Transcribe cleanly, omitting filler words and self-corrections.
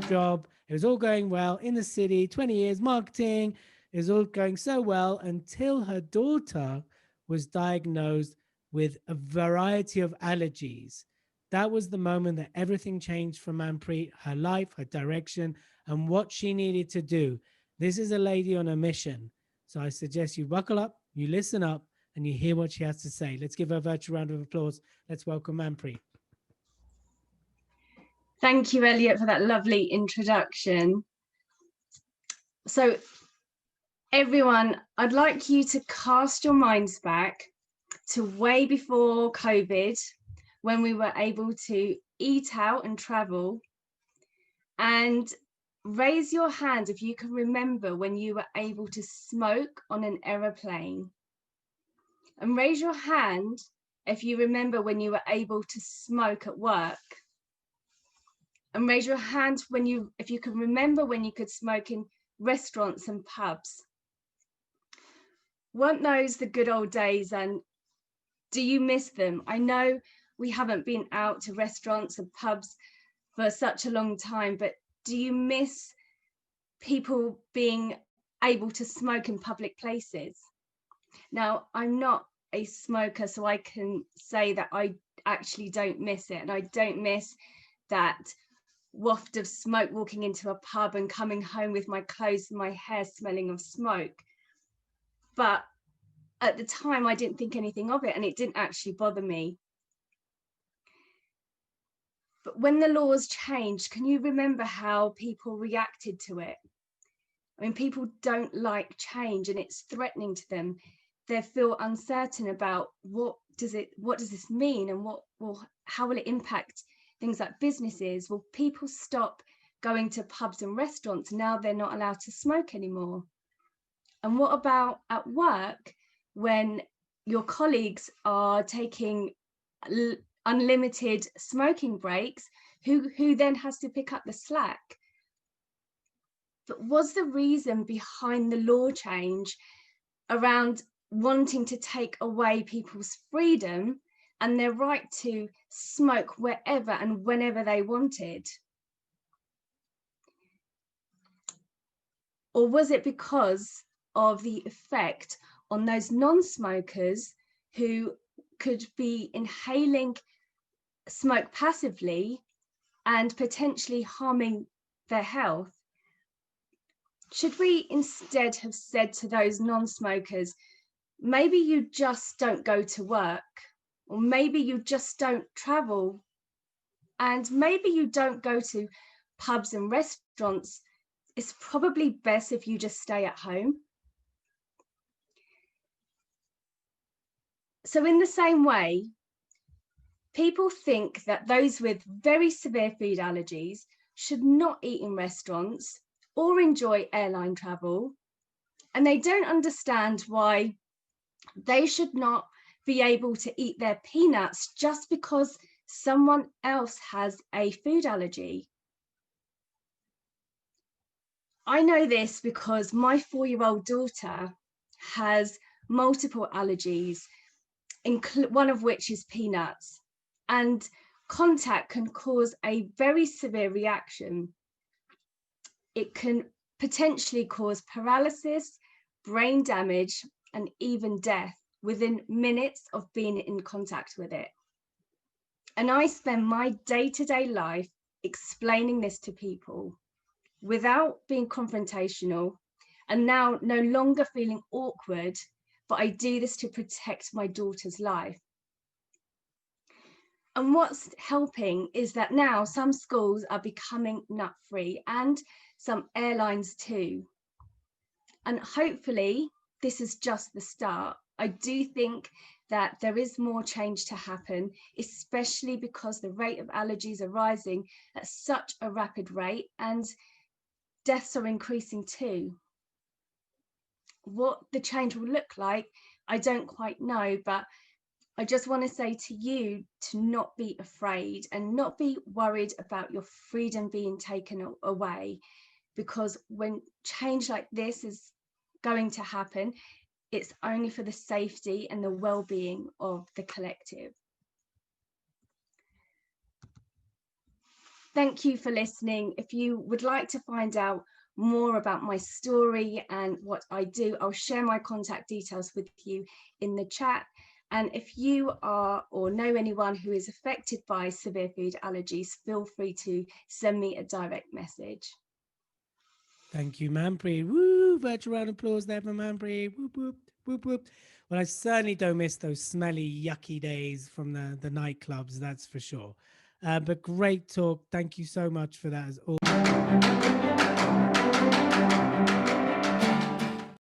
job. It was all going well in the city, 20 years marketing. It was all going so well until her daughter was diagnosed with a variety of allergies. That was the moment that everything changed for Manpreet, her life, her direction, and what she needed to do. This is a lady on a mission. So I suggest you buckle up, you listen up, and you hear what she has to say. Let's give her a virtual round of applause. Let's welcome Manpreet. Thank you, Elliot, for that lovely introduction. So, everyone, I'd like you to cast your minds back to way before COVID, when we were able to eat out and travel, and raise your hand if you can remember when you were able to smoke on an aeroplane. And raise your hand if you remember when you were able to smoke at work. And raise your hand if you can remember when you could smoke in restaurants and pubs. Weren't those the good old days, and do you miss them? I know we haven't been out to restaurants and pubs for such a long time, but do you miss people being able to smoke in public places? Now, I'm not a smoker, so I can say that I actually don't miss it. And I don't miss that waft of smoke walking into a pub and coming home with my clothes and my hair smelling of smoke. But at the time, I didn't think anything of it, and it didn't actually bother me. But when the laws changed, can you remember how people reacted to it? I mean, people don't like change, and it's threatening to them. They feel uncertain about what does this mean, and how will it impact things like businesses? Will people stop going to pubs and restaurants? Now they're not allowed to smoke anymore. And what about at work, when your colleagues are taking unlimited smoking breaks? Who then has to pick up the slack? But was the reason behind the law change around wanting to take away people's freedom and their right to smoke wherever and whenever they wanted? Or was it because of the effect on those non-smokers who could be inhaling smoke passively and potentially harming their health? Should we instead have said to those non-smokers, maybe you just don't go to work, or maybe you just don't travel, and maybe you don't go to pubs and restaurants? It's probably best if you just stay at home. So in the same way, people think that those with very severe food allergies should not eat in restaurants or enjoy airline travel, and they don't understand why they should not be able to eat their peanuts just because someone else has a food allergy. I know this because my 4-year-old daughter has multiple allergies, one of which is peanuts, and contact can cause a very severe reaction. It can potentially cause paralysis, brain damage, and even death within minutes of being in contact with it. And I spend my day-to-day life explaining this to people without being confrontational, and now no longer feeling awkward, but I do this to protect my daughter's life. And what's helping is that now some schools are becoming nut-free, and some airlines too. And hopefully this is just the start. I do think that there is more change to happen, especially because the rate of allergies are rising at such a rapid rate, and deaths are increasing too. What the change will look like, I don't quite know, but I just want to say to you to not be afraid and not be worried about your freedom being taken away, because when change like this is going to happen, it's only for the safety and the well-being of the collective. Thank you for listening. If you would like to find out more about my story and what I do, I'll share my contact details with you in the chat. And if you are or know anyone who is affected by severe food allergies, feel free to send me a direct message. Thank you, Manpreet. Woo! Virtual round of applause there for Manpreet. Whoop, whoop, whoop, whoop. Well, I certainly don't miss those smelly, yucky days from the nightclubs, that's for sure. But great talk. Thank you so much for that as always.